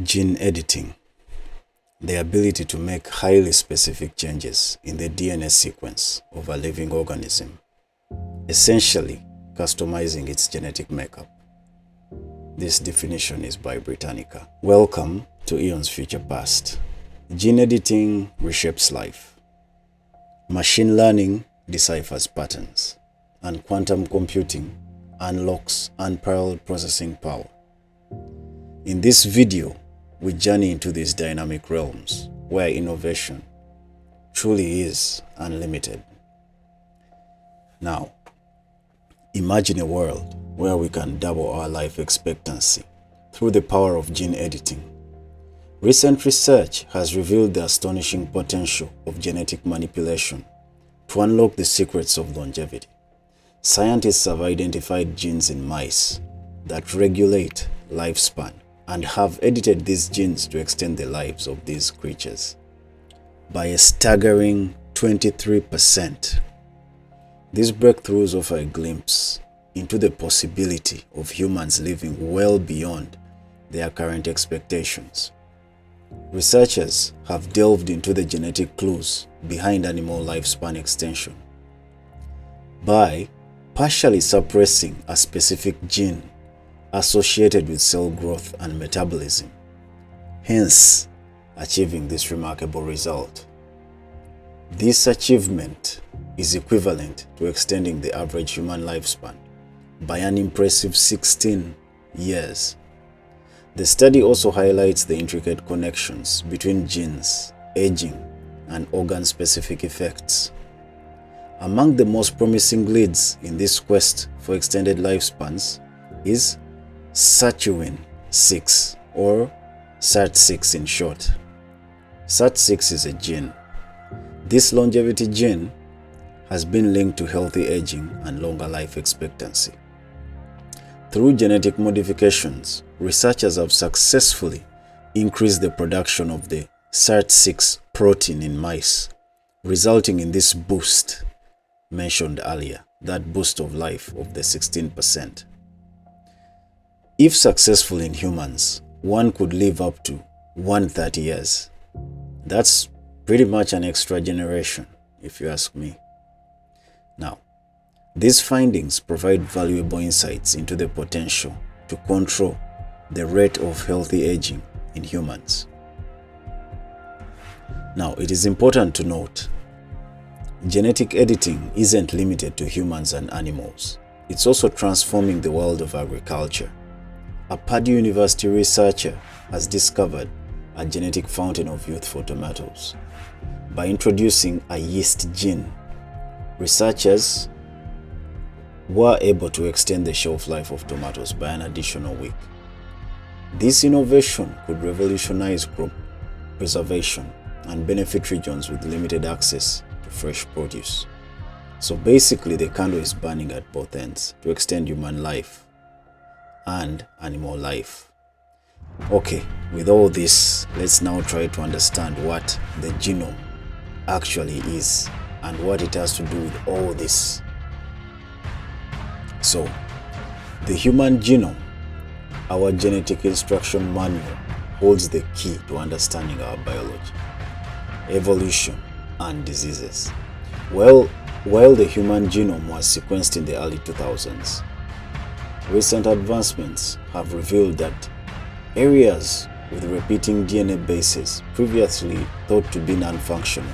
Gene editing, the ability to make highly specific changes in the DNA sequence of a living organism, essentially customizing its genetic makeup. This definition is by Britannica. Welcome to Eon's Future Past. Gene editing reshapes life. Machine learning deciphers patterns, and quantum computing unlocks unparalleled processing power. In this video, we journey into these dynamic realms where innovation truly is unlimited. Now, imagine a world where we can double our life expectancy through the power of gene editing. Recent research has revealed the astonishing potential of genetic manipulation to unlock the secrets of longevity. Scientists have identified genes in mice that regulate lifespan and have edited these genes to extend the lives of these creatures by a staggering 23%. These breakthroughs offer a glimpse into the possibility of humans living well beyond their current expectations. Researchers have delved into the genetic clues behind animal lifespan extension. By partially suppressing a specific gene associated with cell growth and metabolism, hence achieving this remarkable result. This achievement is equivalent to extending the average human lifespan by an impressive 16 years. The study also highlights the intricate connections between genes, aging, and organ-specific effects. Among the most promising leads in this quest for extended lifespans is SIRT6, or SIRT6 in short. SIRT6 is a gene. This longevity gene has been linked to healthy aging and longer life expectancy. Through genetic modifications, researchers have successfully increased the production of the SIRT6 protein in mice, resulting in this boost mentioned earlier, that boost of life of the 16%. If successful in humans, one could live up to 130 years. That's pretty much an extra generation, if you ask me. Now, these findings provide valuable insights into the potential to control the rate of healthy aging in humans. Now, it is important to note, genetic editing isn't limited to humans and animals. It's also transforming the world of agriculture. A Purdue University researcher has discovered a genetic fountain of youth for tomatoes. By introducing a yeast gene, researchers were able to extend the shelf life of tomatoes by an additional week. This innovation could revolutionize crop preservation and benefit regions with limited access to fresh produce. So basically, the candle is burning at both ends to extend human life and animal life. Okay, with all this, let's now try to understand what the genome actually is and what it has to do with all this. So, the human genome, our genetic instruction manual, holds the key to understanding our biology, evolution, and diseases. Well, while the human genome was sequenced in the early 2000s, recent advancements have revealed that areas with repeating DNA bases previously thought to be non-functional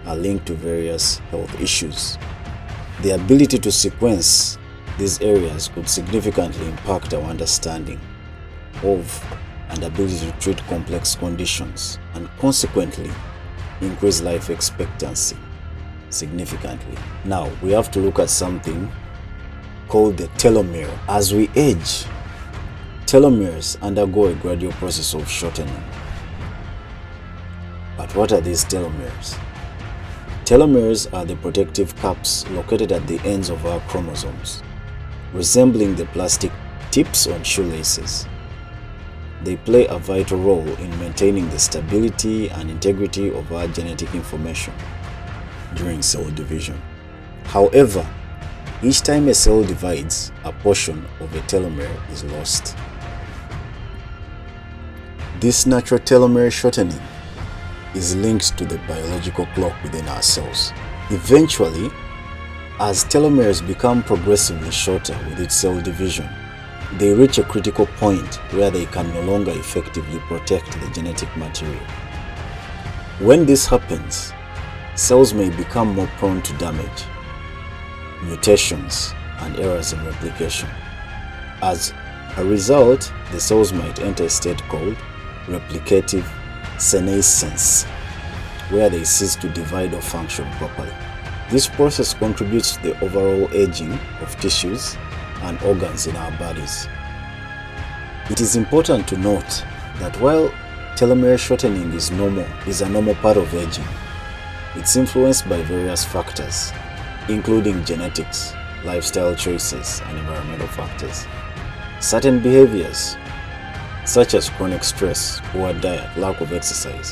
are linked to various health issues. The ability to sequence these areas could significantly impact our understanding of and ability to treat complex conditions, and consequently increase life expectancy significantly. Now, we have to look at something called the telomere. As we age, telomeres undergo a gradual process of shortening. But what are these telomeres? Telomeres are the protective caps located at the ends of our chromosomes, resembling the plastic tips on shoelaces. They play a vital role in maintaining the stability and integrity of our genetic information during cell division. However, each time a cell divides, a portion of a telomere is lost. This natural telomere shortening is linked to the biological clock within our cells. Eventually, as telomeres become progressively shorter with its cell division, they reach a critical point where they can no longer effectively protect the genetic material. When this happens, cells may become more prone to damage, mutations, and errors in replication. As a result, the cells might enter a state called replicative senescence, where they cease to divide or function properly. This process contributes to the overall aging of tissues and organs in our bodies. It is important to note that while telomere shortening is a normal part of aging, it's influenced by various factors, including genetics, lifestyle choices, and environmental factors. Certain behaviors, such as chronic stress, poor diet, lack of exercise,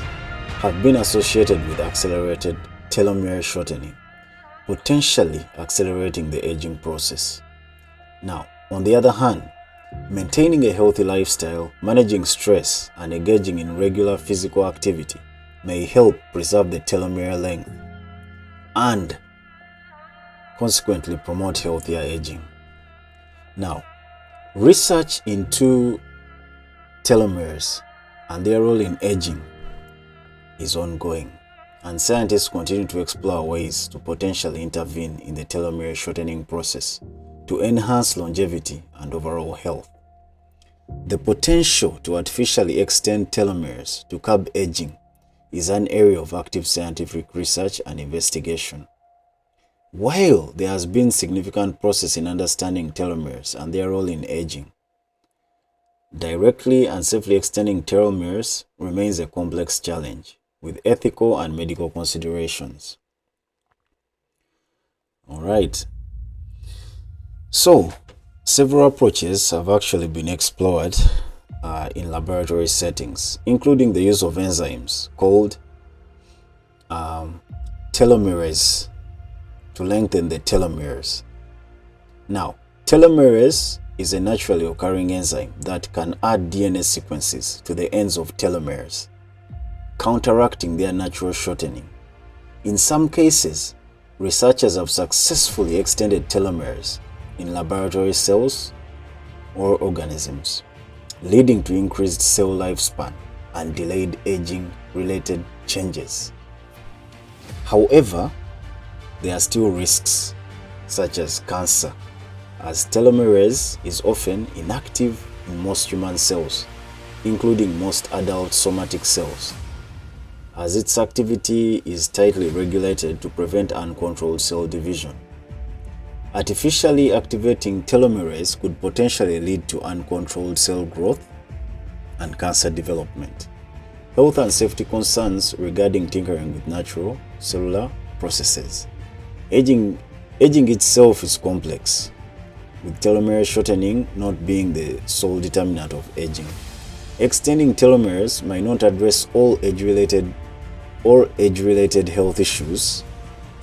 have been associated with accelerated telomere shortening, potentially accelerating the aging process. Now, on the other hand, maintaining a healthy lifestyle, managing stress, and engaging in regular physical activity may help preserve the telomere length and consequently promote healthier aging. Now, research into telomeres and their role in aging is ongoing, and scientists continue to explore ways to potentially intervene in the telomere shortening process to enhance longevity and overall health. The potential to artificially extend telomeres to curb aging is an area of active scientific research and investigation. While there has been significant progress in understanding telomeres and their role in aging, directly and safely extending telomeres remains a complex challenge with ethical and medical considerations. All right. So, several approaches have actually been explored in laboratory settings, including the use of enzymes called telomerase to lengthen the telomeres. Now, telomerase is a naturally occurring enzyme that can add DNA sequences to the ends of telomeres, counteracting their natural shortening. In some cases, researchers have successfully extended telomeres in laboratory cells or organisms, leading to increased cell lifespan and delayed aging-related changes. However, there are still risks, such as cancer, as telomerase is often inactive in most human cells, including most adult somatic cells, as its activity is tightly regulated to prevent uncontrolled cell division. Artificially activating telomerase could potentially lead to uncontrolled cell growth and cancer development. Health and safety concerns regarding tinkering with natural cellular processes. Aging itself is complex, with telomere shortening not being the sole determinant of aging. Extending telomeres might not address all age-related health issues.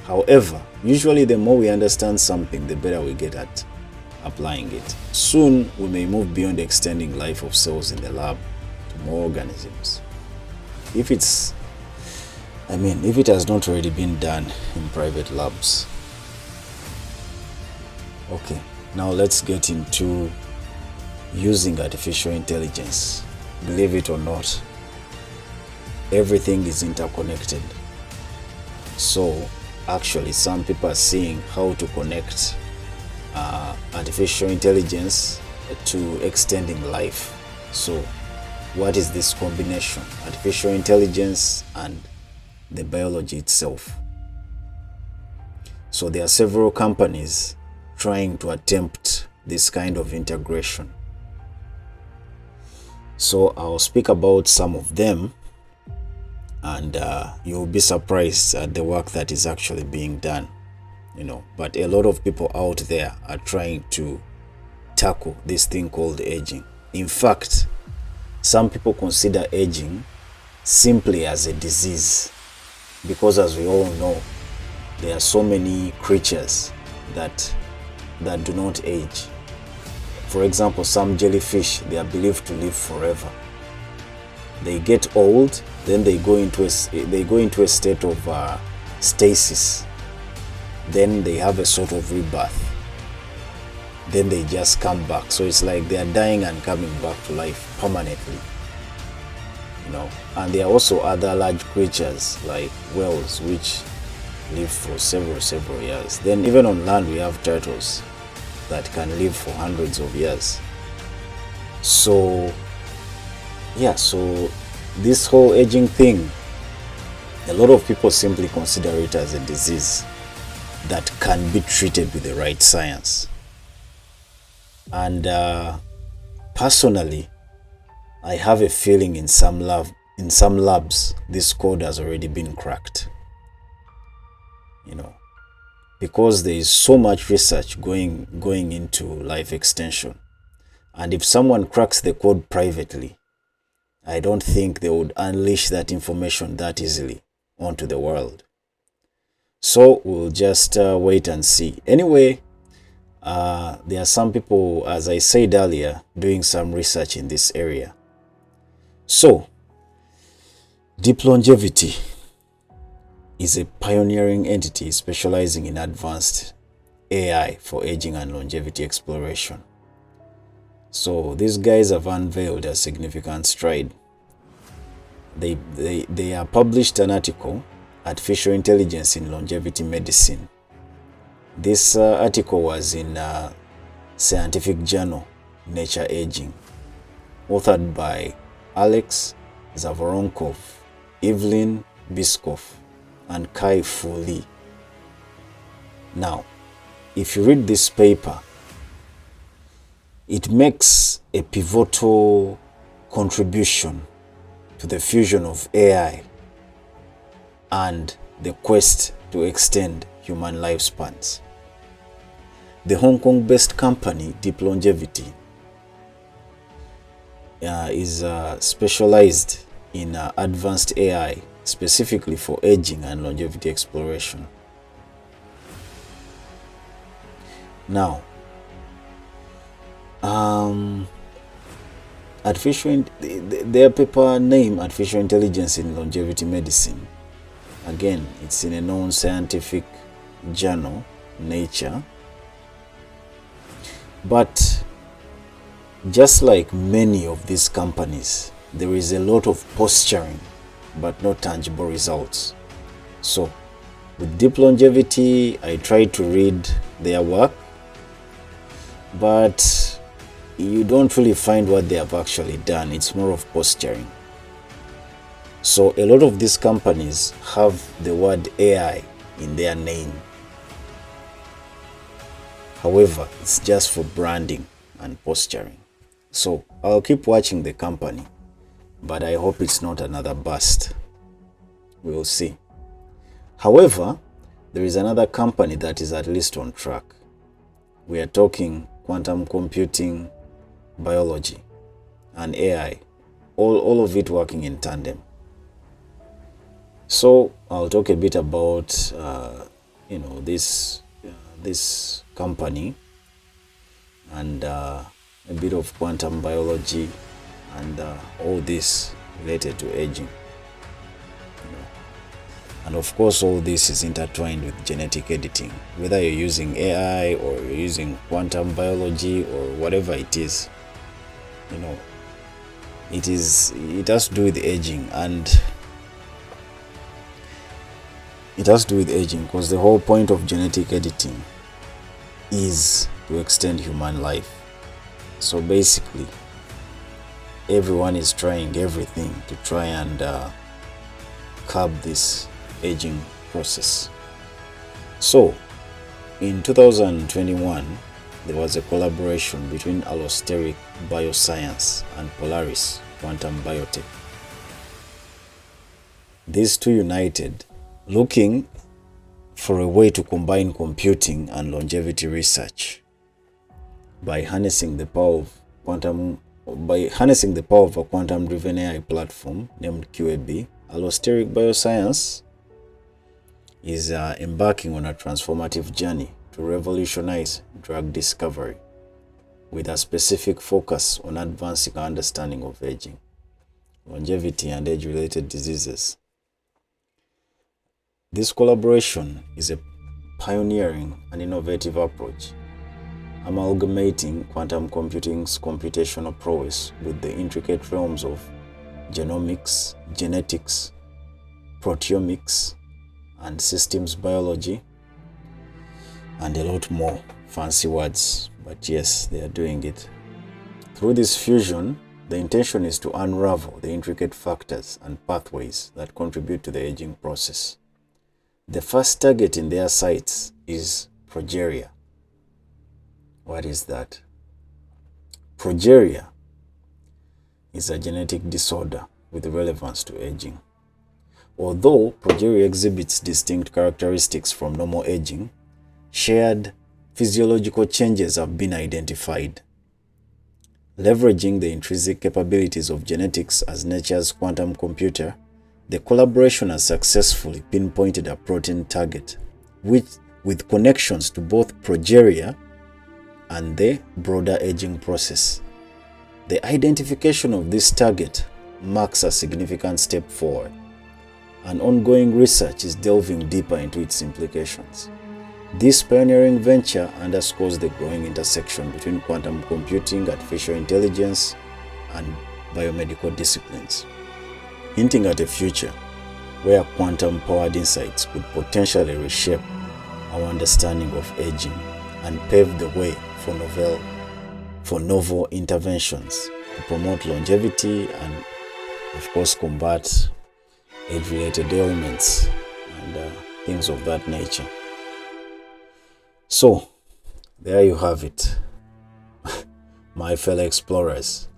However, usually the more we understand something, the better we get at applying it. Soon, we may move beyond extending life of cells in the lab to more organisms. If it has not already been done in private labs. Okay, now let's get into using artificial intelligence. Believe it or not, everything is interconnected. So, actually, some people are seeing how to connect artificial intelligence to extending life. So, what is this combination? Artificial intelligence and the biology itself. So there are several companies trying to attempt this kind of integration. So I'll speak about some of them, and you'll be surprised at the work that is actually being done. But a lot of people out there are trying to tackle this thing called aging. In fact, some people consider aging simply as a disease, because as we all know, there are so many creatures that do not age. For example, some jellyfish, they are believed to live forever. They get old, then they go into a state of stasis. Then they have a sort of rebirth. Then they just come back. So it's like they are dying and coming back to life permanently. And there are also other large creatures like whales, which live for several years. Then even on land we have turtles that can live for hundreds of years. So yeah, so this whole aging thing, a lot of people simply consider it as a disease that can be treated with the right science. And personally, I have a feeling in some labs this code has already been cracked. Because there is so much research going into life extension. And if someone cracks the code privately, I don't think they would unleash that information that easily onto the world. So we'll just wait and see. Anyway, there are some people, as I said earlier, doing some research in this area. So, Deep Longevity is a pioneering entity specializing in advanced AI for aging and longevity exploration. So these guys have unveiled a significant stride. They have published an article, Artificial Intelligence in Longevity Medicine. This article was in scientific journal Nature Aging, authored by Alex Zavoronkov, Evelyn Biskov, and Kai Fu Lee. Now, if you read this paper, it makes a pivotal contribution to the fusion of AI and the quest to extend human lifespans. The Hong Kong-based company Deep Longevity is specialized in advanced AI, specifically for aging and longevity exploration. Now, their paper name Artificial Intelligence in Longevity Medicine. Again, it's in a known scientific journal, Nature. But just like many of these companies, there is a lot of posturing, but no tangible results. So, with Deep Longevity, I tried to read their work, but you don't really find what they have actually done. It's more of posturing. So a lot of these companies have the word AI in their name. However, it's just for branding and posturing. So I'll keep watching the company, but I hope it's not another bust. We'll see. However, there is another company that is at least on track. We are talking quantum computing, biology, and AI, all of it working in tandem. So I'll talk a bit about this company and a bit of quantum biology and all this related to aging. And of course, all this is intertwined with genetic editing, whether you're using AI or you're using quantum biology or whatever it is. It has to do with aging, and it has to do with aging because the whole point of genetic editing is to extend human life. So basically, everyone is trying everything to try and curb this aging process. So in 2021, there was a collaboration between Allosteric Bioscience and Polaris Quantum Biotech. These two united, looking for a way to combine computing and longevity research by harnessing the power of a quantum-driven AI platform named QAB. Allosteric Bioscience is embarking on a transformative journey to revolutionize drug discovery with a specific focus on advancing our understanding of aging. longevity, and age-related diseases. This collaboration is a pioneering and innovative approach, amalgamating quantum computing's computational prowess with the intricate realms of genomics, genetics, proteomics, and systems biology, and a lot more fancy words, but yes, they are doing it. Through this fusion, the intention is to unravel the intricate factors and pathways that contribute to the aging process. The first target in their sights is progeria. What is that? Progeria is a genetic disorder with relevance to aging. Although progeria exhibits distinct characteristics from normal aging, shared physiological changes have been identified. Leveraging the intrinsic capabilities of genetics as nature's quantum computer, the collaboration has successfully pinpointed a protein target, with connections to both progeria and the broader aging process. The identification of this target marks a significant step forward, and ongoing research is delving deeper into its implications. This pioneering venture underscores the growing intersection between quantum computing, artificial intelligence, and biomedical disciplines, hinting at a future where quantum-powered insights could potentially reshape our understanding of aging and pave the way for novel interventions to promote longevity and, of course, combat age-related ailments and things of that nature. So, there you have it, my fellow explorers.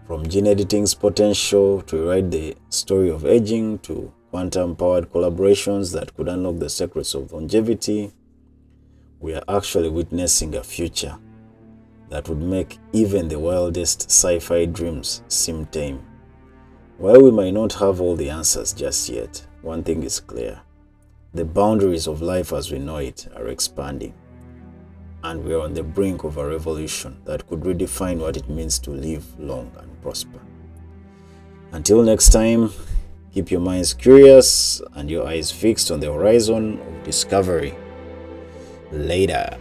From gene editing's potential to rewrite the story of aging, to quantum-powered collaborations that could unlock the secrets of longevity, we are actually witnessing a future that would make even the wildest sci-fi dreams seem tame. While we might not have all the answers just yet, one thing is clear. The boundaries of life as we know it are expanding, and we are on the brink of a revolution that could redefine what it means to live long and prosper. Until next time, keep your minds curious and your eyes fixed on the horizon of discovery. Later.